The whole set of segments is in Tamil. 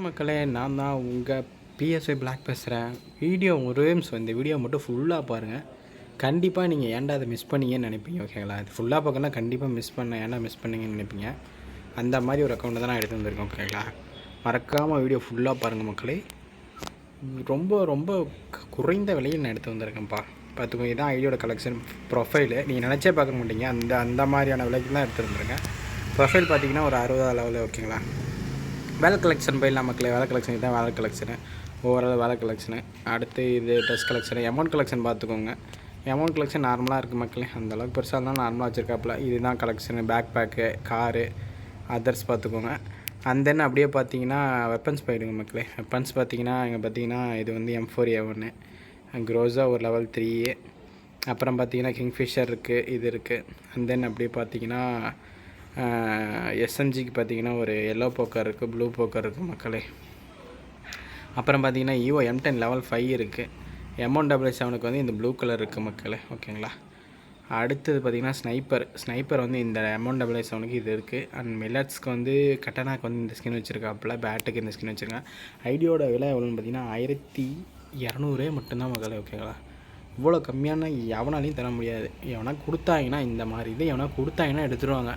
மக்களே, நான் தான் உங்கள் பிஎஸ்ஐ பிளாக் பேசுகிறேன். வீடியோ ஒரே நிமிஷம், இந்த வீடியோ மட்டும் ஃபுல்லாக பாருங்கள். கண்டிப்பாக நீங்கள் ஏன்டா அதை மிஸ் பண்ணீங்கன்னு நினைப்பீங்க. ஓகேங்களா? அது ஃபுல்லாக பார்க்கலாம். கண்டிப்பாக ஏன்டா மிஸ் பண்ணீங்கன்னு நினைப்பீங்க. அந்த மாதிரி ஒரு அக்கௌண்ட்டை தான் நான் எடுத்து வந்திருக்கேன். ஓகேங்களா? மறக்காமல் வீடியோ ஃபுல்லாக பாருங்கள் மக்களே. ரொம்ப ரொம்ப குறைந்த விலையில் நான் எடுத்து வந்திருக்கேன்ப்பா. பார்த்துக்கோங்க, இதுதான் ஐடியோட கலெக்ஷன் ப்ரொஃபைலு. நீங்கள் நினச்சே பார்க்க மாட்டீங்க. அந்த மாதிரியான விலைக்கு தான் எடுத்து வந்திருக்கேன். ப்ரொஃபைல் பார்த்தீங்கன்னா ஒரு 60 லெவலில். ஓகேங்களா? வேலை கலெக்ஷன் போயிடலாம் மக்களே. வேலை கலெக்ஷன் இதுதான் வேலை கலெக்ஷனு. ஓவரால் வேலை கலெக்ஷனு. அடுத்து இது ட்ரெஸ் கலெக்ஷனு. அமௌண்ட் கலெக்ஷன் பார்த்துக்கோங்க. அமௌண்ட் கலெக்ஷன் நார்மலாக இருக்குது மக்களே. அந்தளவுக்கு பெருசாக இருந்தாலும் நார்மலாக வச்சுருக்காப்புல. இதுதான் collection. Bag bag, car, others பார்த்துக்கோங்க. அண்ட் தென் அப்படியே பார்த்தீங்கன்னா வெப்பன்ஸ் போயிடுங்க மக்களே. வெப்பன்ஸ் பார்த்தீங்கன்னா இங்கே பார்த்தீங்கன்னா இது வந்து M4A1, க்ரோஸா ஒரு லெவல் 3. அப்புறம் பார்த்தீங்கன்னா கிங்ஃபிஷர் இருக்குது, இது இருக்குது. அண்ட் தென் அப்படியே பார்த்தீங்கன்னா எஸ்எம்ஜிக்கு பார்த்தீங்கன்னா ஒரு எல்லோ போக்கர் இருக்குது, ப்ளூ போக்கர் இருக்குது மக்களே. அப்புறம் பார்த்தீங்கன்னா ஈவோ M10 லெவல் 5 இருக்குது. M177க்கு வந்து இந்த ப்ளூ கலர் இருக்குது மக்களே. ஓகேங்களா? அடுத்தது பார்த்திங்கன்னா ஸ்னைப்பர் வந்து இந்த M177க்கு இது இருக்குது. அண்ட் மில்லட்ஸ்க்கு வந்து கட்டனாக்கு வந்து இந்த ஸ்கின் வச்சுருக்காப்புல. பேட்டுக்கு இந்த ஸ்கின் வச்சுருக்கேன். ஐடியோட விலை எவ்வளோன்னு பார்த்தீங்கன்னா 1200 மட்டும்தான் மக்களே. ஓகேங்களா? இவ்வளோ கம்மியான எவனாலையும் தர முடியாது. எவனா கொடுத்தாங்கன்னா இந்த மாதிரி இது எவனா கொடுத்தாங்கன்னா எடுத்துருவாங்க.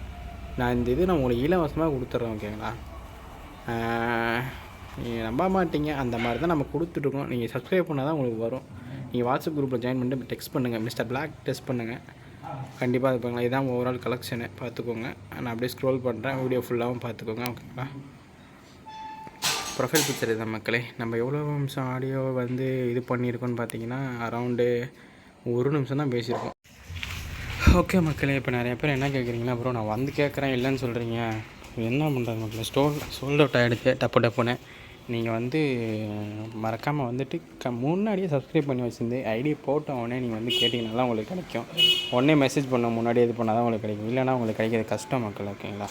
நான் இந்த இது நான் உங்களுக்கு இலவசமாக கொடுத்துட்றேன். ஓகேங்களா? நீங்கள் நம்ப மாட்டீங்க. அந்த மாதிரி தான் நம்ம கொடுத்துட்ருக்கோம். நீங்கள் சப்ஸ்கிரைப் பண்ணால் தான் உங்களுக்கு வரும். நீங்கள் வாட்ஸ்அப் குரூப்பில் ஜாயின் பண்ணிட்டு டெக்ஸ்ட் பண்ணுங்கள், மிஸ்டர் பிளாக் டெக்ஸ்ட் பண்ணுங்கள். கண்டிப்பாக அது பண்ணுங்கள். இதுதான் ஓவரால் கலெக்ஷனு. பார்த்துக்கோங்க. நான் அப்படியே ஸ்க்ரோல் பண்ணுறேன். வீடியோ ஃபுல்லாகவும் பார்த்துக்கோங்க. ஓகேங்களா? ப்ரொஃபைல் பிக்சர் இதுதான் மக்களே. நம்ம எவ்வளோ நிமிஷம் ஆடியோ வந்து இது பண்ணியிருக்கோன்னு பார்த்தீங்கன்னா அரவுண்டு 1 நிமிஷம் தான் பேசியிருக்கோம். ஓகே மக்களே, இப்போ நிறைய பேர் என்ன கேட்குறீங்கன்னா, ப்ரோ நான் வந்து கேட்குறேன் இல்லைன்னு சொல்கிறீங்க, என்ன பண்ணுறது மக்களே? சோல்ட் அவுட் ஆகிடுச்சு டப்புன்னு. நீங்கள் வந்து மறக்காமல் வந்துட்டு முன்னாடியே சப்ஸ்கிரைப் பண்ணி வச்சுருந்து ஐடி போட்ட உடனே நீங்கள் வந்து கேட்டிங்கன்னா தான் உங்களுக்கு கிடைக்கும். உடனே மெசேஜ் பண்ண முன்னாடி இது பண்ணால் தான் உங்களுக்கு கிடைக்கும். இல்லைனா உங்களுக்கு கிடைக்கிறது கஷ்டம் மக்கள். ஓகேங்களா?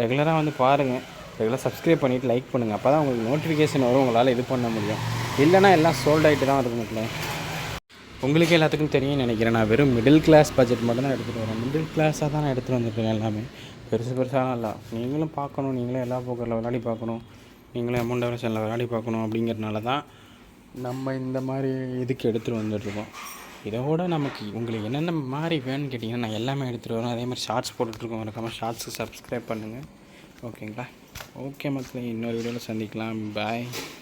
ரெகுலராக வந்து பாருங்கள். ரெகுலராக சப்ஸ்கிரைப் பண்ணிவிட்டு லைக் பண்ணுங்கள். அப்போ தான் உங்களுக்கு நோட்டிஃபிகேஷன் வரும். உங்களால் இது பண்ண முடியும். இல்லைனா எல்லாம் சோல்ட் ஆகிட்டு தான் இருக்கும் மக்களே. உங்களுக்கு எல்லாத்துக்கும் தெரியும்னு நினைக்கிறேன். நான் வெறும் மிடில் கிளாஸ் பட்ஜெட் மட்டும் தான் எடுத்துகிட்டு வரேன். மிடில் கிளாஸாக தான் நான் எடுத்துகிட்டு வந்துருக்கேன். எல்லாமே பெருசாக இல்லை. நீங்களும் பார்க்கணும், நீங்களும் எல்லா போக்கரில் விளையாடி பார்க்கணும், நீங்களும் M177 விளையாடி பார்க்கணும். அப்படிங்கிறதுனால தான் நம்ம இந்த மாதிரி இதுக்கு எடுத்துகிட்டு வந்துட்டுருக்கோம். இதோட நமக்கு உங்களுக்கு என்னென்ன மாதிரி வேணும்னு கேட்டிங்கன்னா நான் எல்லாமே எடுத்துகிட்டு வரேன். அதே மாதிரி ஷார்ட்ஸ் போட்டுட்ருக்கோம். மறக்காமல் ஷார்ட்ஸுக்கு சப்ஸ்கிரைப் பண்ணுங்கள். ஓகேங்களா? ஓகே மக்களே, இன்னொரு வீடியோவில் சந்திக்கலாம். பாய்.